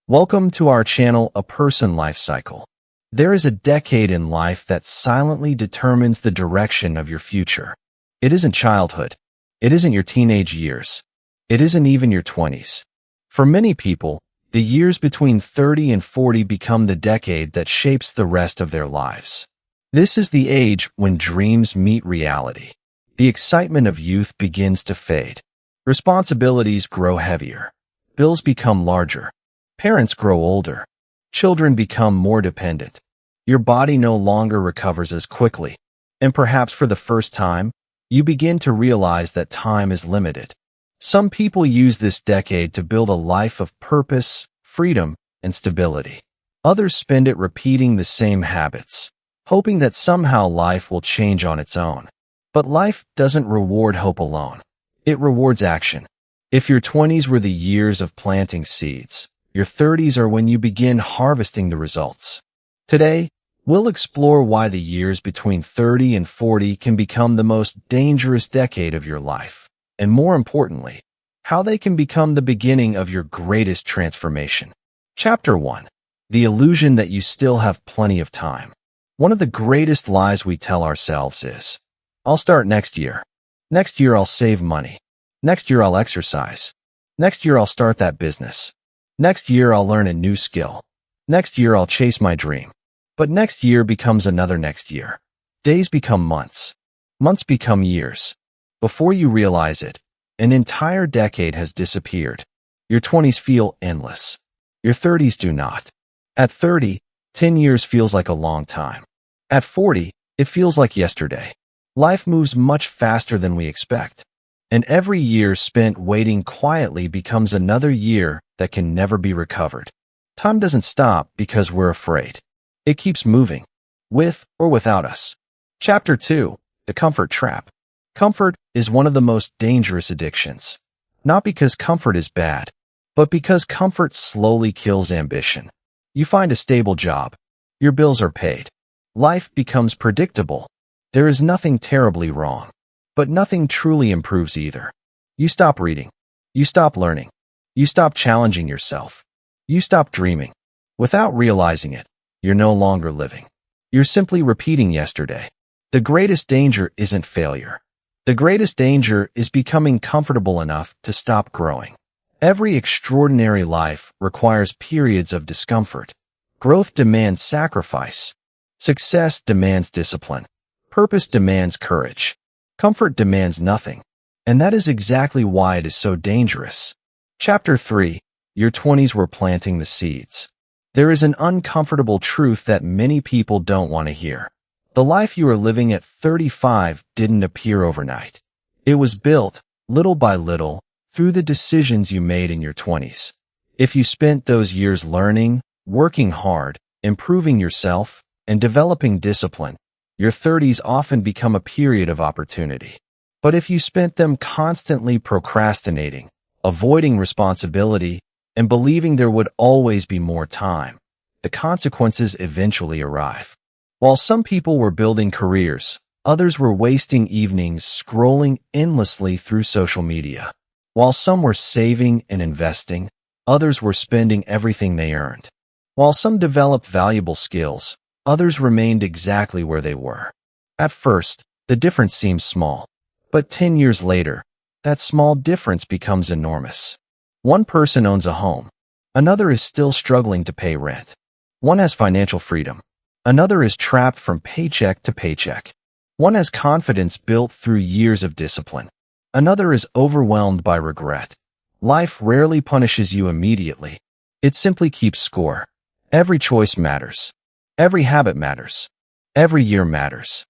Welcome to our channel, A Person Life Cycle. There is a decade in life that silently determines the direction of your future. It isn't childhood. It isn't your teenage years. It isn't even your 20s. For many people, the years between 30 and 40 become the decade that shapes the rest of their lives. This is the age when dreams meet reality. The excitement of youth begins to fade. Responsibilities grow heavier. Bills become larger. Parents grow older. Children become more dependent. Your body no longer recovers as quickly. And perhaps for the first time, you begin to realize that time is limited. Some people use this decade to build a life of purpose, freedom, and stability. Others spend it repeating the same habits, hoping that somehow life will change on its own. But life doesn't reward hope alone. It rewards action. If your 20s were the years of planting seeds, your 30s are when you begin harvesting the results. Today, we'll explore why the years between 30 and 40 can become the most dangerous decade of your life, and more importantly, how they can become the beginning of your greatest transformation. Chapter 1. The illusion that you still have plenty of time. One of the greatest lies we tell ourselves is, I'll start next year. Next year I'll save money. Next year I'll exercise. Next year I'll start that business. Next year I'll learn a new skill. Next year I'll chase my dream. But next year becomes another next year. Days become months. Months become years. Before you realize it, an entire decade has disappeared. Your 20s feel endless. Your 30s do not. At 30, 10 years feels like a long time. At 40, it feels like yesterday. Life moves much faster than we expect. And every year spent waiting quietly becomes another year that can never be recovered. Time doesn't stop because we're afraid. It keeps moving, with or without us. Chapter 2. The Comfort Trap. Comfort is one of the most dangerous addictions. Not because comfort is bad, but because comfort slowly kills ambition. You find a stable job. Your bills are paid. Life becomes predictable. There is nothing terribly wrong. But nothing truly improves either. You stop reading. You stop learning. You stop challenging yourself. You stop dreaming. Without realizing it, you're no longer living. You're simply repeating yesterday. The greatest danger isn't failure. The greatest danger is becoming comfortable enough to stop growing. Every extraordinary life requires periods of discomfort. Growth demands sacrifice. Success demands discipline. Purpose demands courage. Comfort demands nothing, and that is exactly why it is so dangerous. Chapter 3. Your 20s were planting the seeds. There is an uncomfortable truth that many people don't want to hear. The life you are living at 35 didn't appear overnight. It was built, little by little, through the decisions you made in your 20s. If you spent those years learning, working hard, improving yourself, and developing discipline, your 30s often become a period of opportunity. But if you spent them constantly procrastinating, avoiding responsibility, and believing there would always be more time, the consequences eventually arrive. While some people were building careers, others were wasting evenings scrolling endlessly through social media. While some were saving and investing, others were spending everything they earned. While some developed valuable skills, others remained exactly where they were. At first, the difference seems small, but 10 years later, that small difference becomes enormous. One person owns a home. Another is still struggling to pay rent. One has financial freedom. Another is trapped from paycheck to paycheck. One has confidence built through years of discipline. Another is overwhelmed by regret. Life rarely punishes you immediately. It simply keeps score. Every choice matters. Every habit matters. Every year matters.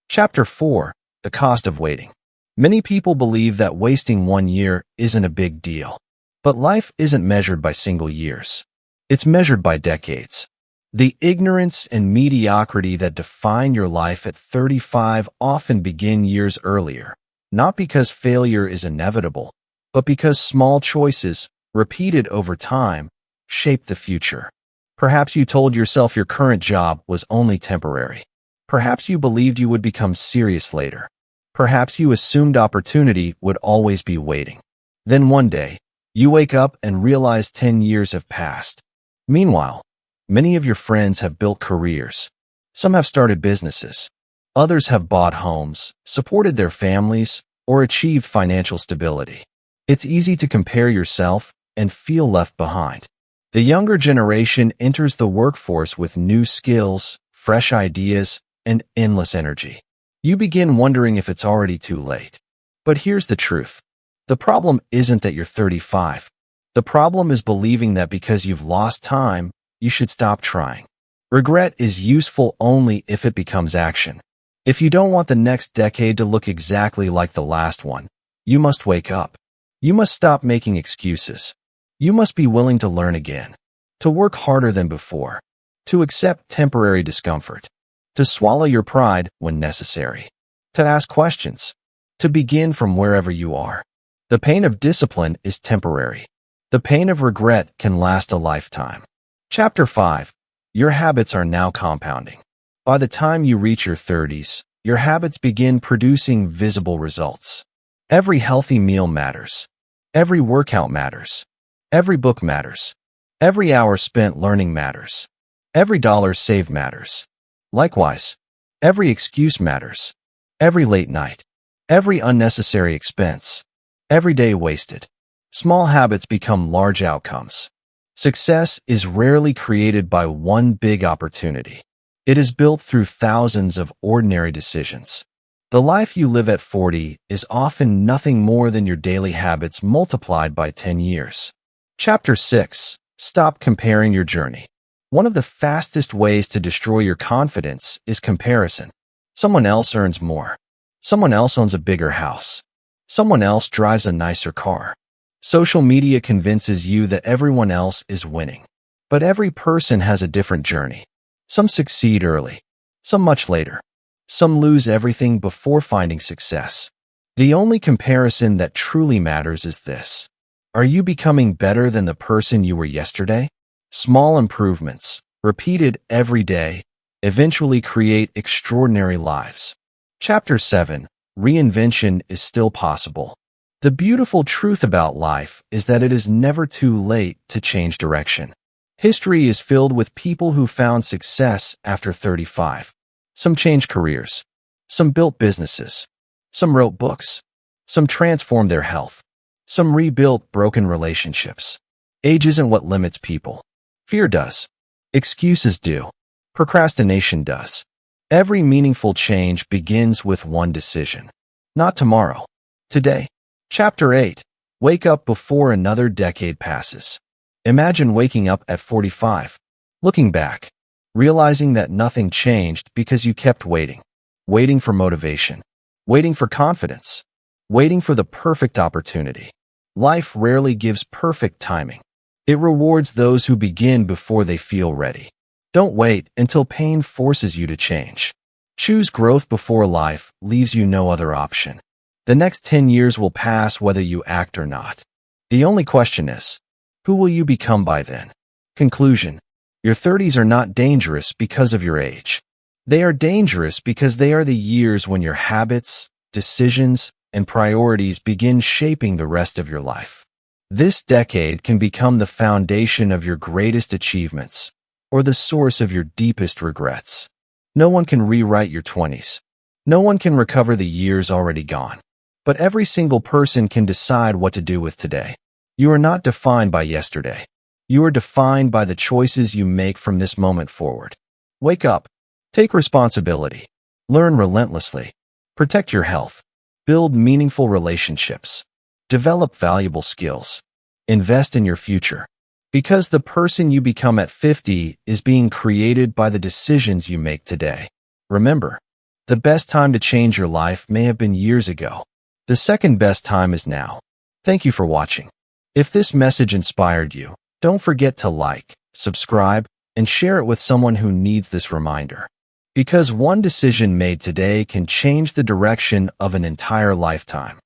Chapter 4. The Cost of Waiting. Many people believe that wasting 1 year isn't a big deal. But life isn't measured by single years. It's measured by decades. The ignorance and mediocrity that define your life at 35 often begin years earlier, not because failure is inevitable, but because small choices, repeated over time, shape the future. Perhaps you told yourself your current job was only temporary. Perhaps you believed you would become serious later. Perhaps you assumed opportunity would always be waiting. Then one day, you wake up and realize 10 years have passed. Meanwhile, many of your friends have built careers. Some have started businesses. Others have bought homes, supported their families, or achieved financial stability. It's easy to compare yourself and feel left behind. The younger generation enters the workforce with new skills, fresh ideas, and endless energy. You begin wondering if it's already too late. But here's the truth. The problem isn't that you're 35. The problem is believing that because you've lost time, you should stop trying. Regret is useful only if it becomes action. If you don't want the next decade to look exactly like the last one, you must wake up. You must stop making excuses. You must be willing to learn again, to work harder than before, to accept temporary discomfort, to swallow your pride when necessary, to ask questions, to begin from wherever you are. The pain of discipline is temporary. The pain of regret can last a lifetime. Chapter 5. Your habits are now compounding. By the time you reach your 30s, your habits begin producing visible results. Every healthy meal matters. Every workout matters. Every book matters. Every hour spent learning matters. Every dollar saved matters. Likewise, every excuse matters. Every late night. Every unnecessary expense. Every day wasted. Small habits become large outcomes. Success is rarely created by one big opportunity. It is built through thousands of ordinary decisions. The life you live at 40 is often nothing more than your daily habits multiplied by 10 years. Chapter 6. Stop comparing your journey. One of the fastest ways to destroy your confidence is comparison. Someone else earns more. Someone else owns a bigger house. Someone else drives a nicer car. Social media convinces you that everyone else is winning. But every person has a different journey. Some succeed early, some much later. Some lose everything before finding success. The only comparison that truly matters is this. Are you becoming better than the person you were yesterday? Small improvements, repeated every day, eventually create extraordinary lives. Chapter 7. Reinvention is still possible. The beautiful truth about life is that it is never too late to change direction. History is filled with people who found success after 35. Some changed careers. Some built businesses. Some wrote books. Some transformed their health. Some rebuilt broken relationships. Age isn't what limits people. Fear does. Excuses do. Procrastination does. Every meaningful change begins with one decision. Not tomorrow. Today. Chapter 8. Wake up before another decade passes. Imagine waking up at 45, looking back, realizing that nothing changed because you kept waiting. Waiting for motivation. Waiting for confidence. Waiting for the perfect opportunity. Life rarely gives perfect timing. It rewards those who begin before they feel ready. Don't wait until pain forces you to change. Choose growth before life leaves you no other option. The next 10 years will pass whether you act or not. The only question is, who will you become by then? Conclusion. Your 30s are not dangerous because of your age. They are dangerous because they are the years when your habits, decisions, and priorities begin shaping the rest of your life. This decade can become the foundation of your greatest achievements or the source of your deepest regrets. No one can rewrite your 20s. No one can recover the years already gone. But every single person can decide what to do with today. You are not defined by yesterday. You are defined by the choices you make from this moment forward. Wake up. Take responsibility. Learn relentlessly. Protect your health. Build meaningful relationships. Develop valuable skills. Invest in your future. Because the person you become at 50 is being created by the decisions you make today. Remember, the best time to change your life may have been years ago. The second best time is now. Thank you for watching. If this message inspired you, don't forget to like, subscribe, and share it with someone who needs this reminder. Because one decision made today can change the direction of an entire lifetime.